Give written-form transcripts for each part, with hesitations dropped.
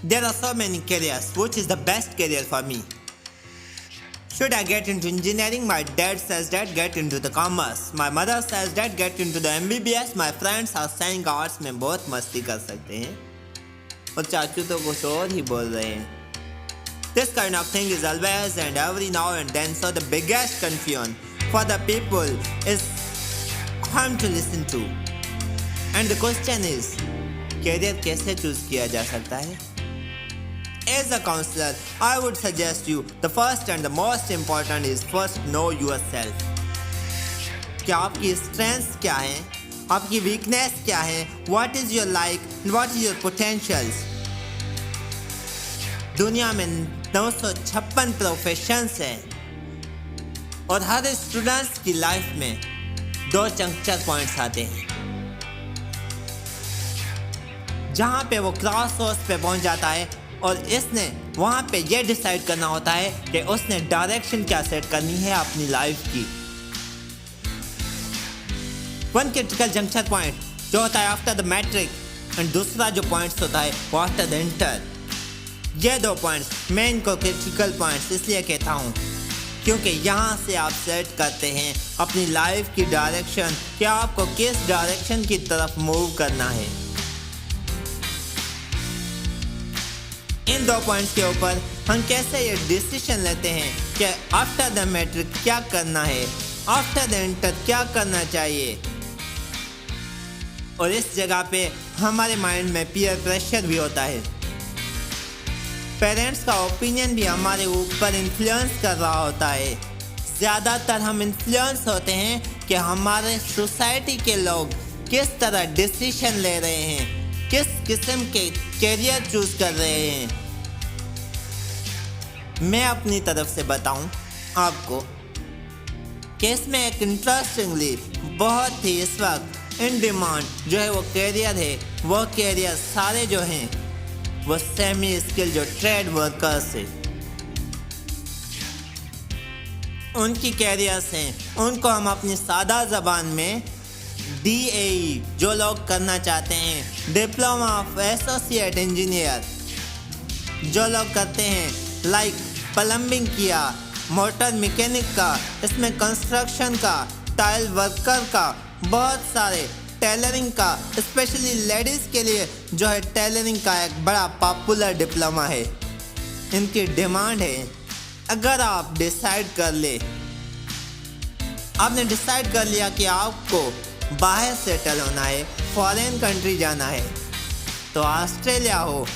There are so many careers. Which is the best career for me? Should I get into engineering? My dad says that get into the commerce. My mother says that get into the MBBS. My friends are saying arts में बहुत मस्ती कर सकते हैं और चाचू तो कुछ और ही बोल रहे हैं. This kind of thing is always and every now and then, so the biggest confusion for the people is whom to listen to. And the question is, career कैसे choose किया जा सकता है? As a counselor, I would suggest you the first and the most important is first know yourself. कि आपकी strengths क्या हैं, आपकी weakness क्या है, what is your like, what is your potentials. दुनिया में 956 प्रोफेशंस हैं और हर स्टूडेंट्स की लाइफ में 2 चंक्चर पॉइंट्स आते हैं जहाँ पे वो क्रॉस रोड्स पे पहुँच जाता है और इसने वहाँ पे ये डिसाइड करना होता है कि उसने डायरेक्शन क्या सेट करनी है अपनी लाइफ की. वन क्रिटिकल जंक्शन पॉइंट जो होता है आफ्टर द मैट्रिक एंड दूसरा जो पॉइंट्स होता है वो आफ्टर द इंटर. ये 2 पॉइंट्स मैं इनको क्रिटिकल पॉइंट्स इसलिए कहता हूँ क्योंकि यहाँ से आप सेट करते हैं अपनी लाइफ की डायरेक्शन कि आपको किस डायरेक्शन की तरफ मूव करना है. इन 2 पॉइंट्स के ऊपर हम कैसे ये डिसीजन लेते हैं कि आफ्टर द मैट्रिक क्या करना है, आफ्टर द इंटर क्या करना चाहिए. और इस जगह पे हमारे माइंड में पीयर प्रेशर भी होता है. पेरेंट्स का ओपिनियन भी हमारे ऊपर इन्फ्लुएंस कर रहा होता है. ज़्यादातर हम इन्फ्लुएंस होते हैं कि हमारे सोसाइटी के लोग किस तरह डिसीजन ले रहे हैं, किस किस्म के कैरियर चूज कर रहे हैं. मैं अपनी तरफ से बताऊं आपको कि इसमें एक इंटरेस्टिंगली बहुत ही इस वक्त इन डिमांड जो है वो कैरियर है. वो कैरियर सारे जो हैं वो सेमी स्किल जो ट्रेड वर्कर्स हैं उनकी कैरियर्स हैं. उनको हम अपनी सादा ज़बान में DAE जो लोग करना चाहते हैं, डिप्लोमा ऑफ एसोसिएट इंजीनियर जो लोग करते हैं, लाइक प्लम्बिंग किया, मोटर मैकेनिक का, इसमें कंस्ट्रक्शन का, टाइल वर्कर का, बहुत सारे टेलरिंग का, स्पेशली लेडीज़ के लिए जो है टेलरिंग का एक बड़ा पॉपुलर डिप्लोमा है. इनकी डिमांड है. अगर आप डिसाइड कर ले, आपने डिसाइड कर लिया कि आपको बाहर सेटल होना है, फॉरेन कंट्री जाना है, तो ऑस्ट्रेलिया हो,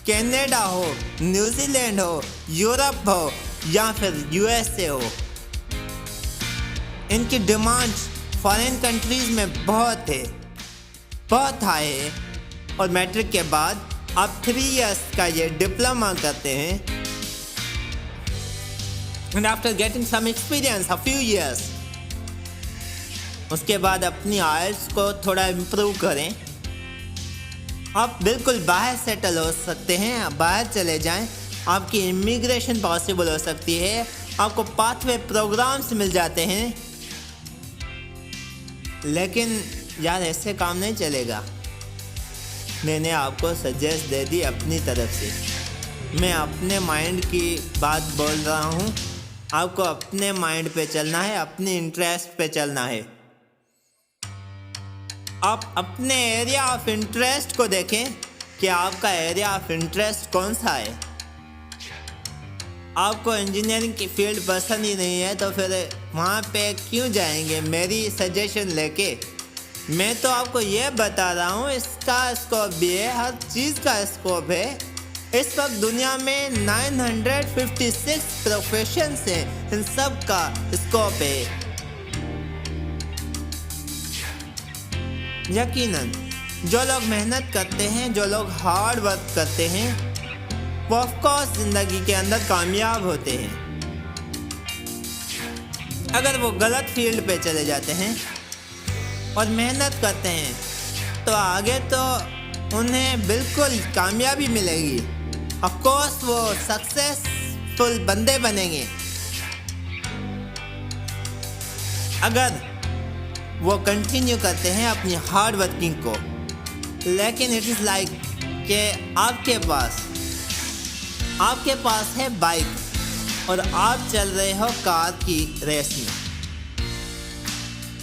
कनाडा हो, न्यूजीलैंड हो, यूरोप हो या फिर USA हो, इनकी डिमांड फॉरेन कंट्रीज में बहुत है, बहुत हाई है. और मैट्रिक के बाद आप 3 इयर्स का ये डिप्लोमा करते हैं and after getting some experience a few years उसके बाद अपनी आइल्स को थोड़ा इम्प्रूव करें. आप बिल्कुल बाहर सेटल हो सकते हैं, बाहर चले जाएं. आपकी इमिग्रेशन पॉसिबल हो सकती है, आपको पाथवे प्रोग्राम्स मिल जाते हैं. लेकिन यार ऐसे काम नहीं चलेगा. मैंने आपको सजेस्ट दे दी अपनी तरफ से. मैं अपने माइंड की बात बोल रहा हूँ. आपको अपने माइंड पे चलना है, अपने इंटरेस्ट पे चलना है. आप अपने एरिया ऑफ इंटरेस्ट को देखें कि आपका एरिया ऑफ इंटरेस्ट कौन सा है. आपको इंजीनियरिंग की फील्ड पसंद ही नहीं है तो फिर वहाँ पे क्यों जाएंगे मेरी सजेशन लेके. मैं तो आपको ये बता रहा हूँ इसका स्कोप भी है, हर चीज़ का स्कोप है. इस वक्त दुनिया में 956 प्रोफेशंस हैं, इन सब का स्कोप है. यकीनन जो लोग मेहनत करते हैं, जो लोग हार्ड वर्क करते हैं, वो ऑफकोर्स ज़िंदगी के अंदर कामयाब होते हैं. अगर वो गलत फील्ड पे चले जाते हैं और मेहनत करते हैं तो आगे तो उन्हें बिल्कुल कामयाबी मिलेगी. ऑफकोर्स वो सक्सेसफुल बंदे बनेंगे. अगर वो कंटिन्यू करते हैं अपनी हार्ड वर्किंग को. लेकिन इट इज़ लाइक कि आपके पास आपके पास है बाइक और आप चल रहे हो कार की रेस में,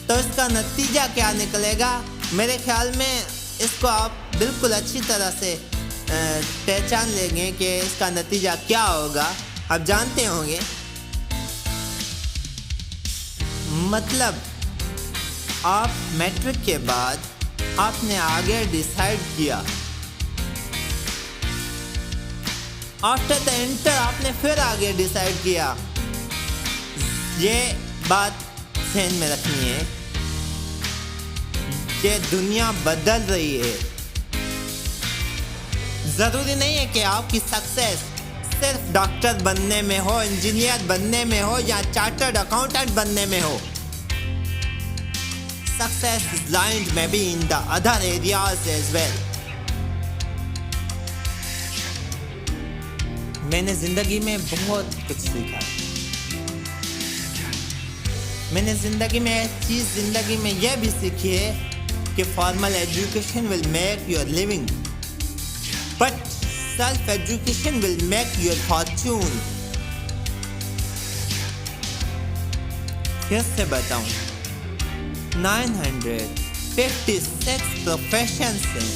तो इसका नतीजा क्या निकलेगा? मेरे ख्याल में इसको आप बिल्कुल अच्छी तरह से पहचान लेंगे कि इसका नतीजा क्या होगा। आप जानते होंगे, मतलब आप मैट्रिक के बाद आपने आगे डिसाइड किया, आफ्टर द इंटर आपने फिर आगे डिसाइड किया। ये बात ध्यान में रखनी है कि दुनिया बदल रही है। जरूरी नहीं है कि आपकी सक्सेस सिर्फ डॉक्टर बनने में हो, इंजीनियर बनने में हो या चार्टर्ड अकाउंटेंट बनने में हो। Success is lying maybe in the other areas as well. मैंने जिंदगी में बहुत कुछ सीखा है। मैंने जिंदगी में एक चीज जिंदगी में यह भी सीखी है कि formal education will make your living, but self education will make your Fortune. फिर से बताऊं, 956 प्रोफेशन हैं।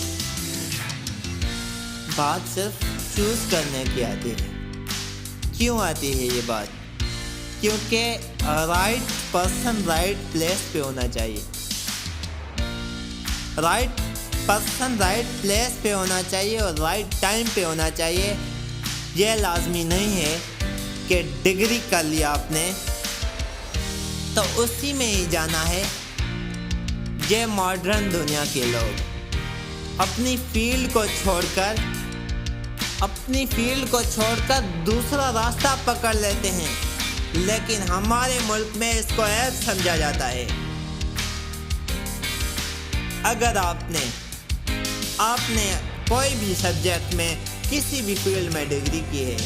बात सिर्फ चूज करने की आती है। क्यों आती है ये बात? क्योंकि राइट पर्सन राइट प्लेस पे होना चाहिए। राइट पर्सन राइट प्लेस पे होना चाहिए और राइट टाइम पे होना चाहिए। यह लाजमी नहीं है कि डिग्री कर लिया आपने तो उसी में ही जाना है। ये मॉडर्न दुनिया के लोग अपनी फील्ड को छोड़कर दूसरा रास्ता पकड़ लेते हैं, लेकिन हमारे मुल्क में इसको ऐप समझा जाता है। अगर आपने कोई भी सब्जेक्ट में किसी भी फील्ड में डिग्री की है,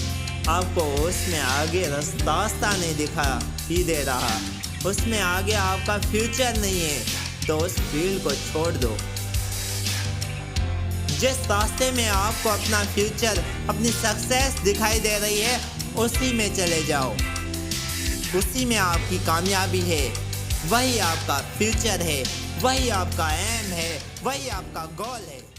आपको उसमें आगे रास्ता नहीं दिखा ही दे रहा, उसमें आगे आपका फ्यूचर नहीं है, तो उस फील्ड को छोड़ दो। जिस रास्ते में आपको अपना फ्यूचर, अपनी सक्सेस दिखाई दे रही है, उसी में चले जाओ। उसी में आपकी कामयाबी है, वही आपका फ्यूचर है, वही आपका एम है, वही आपका गोल है।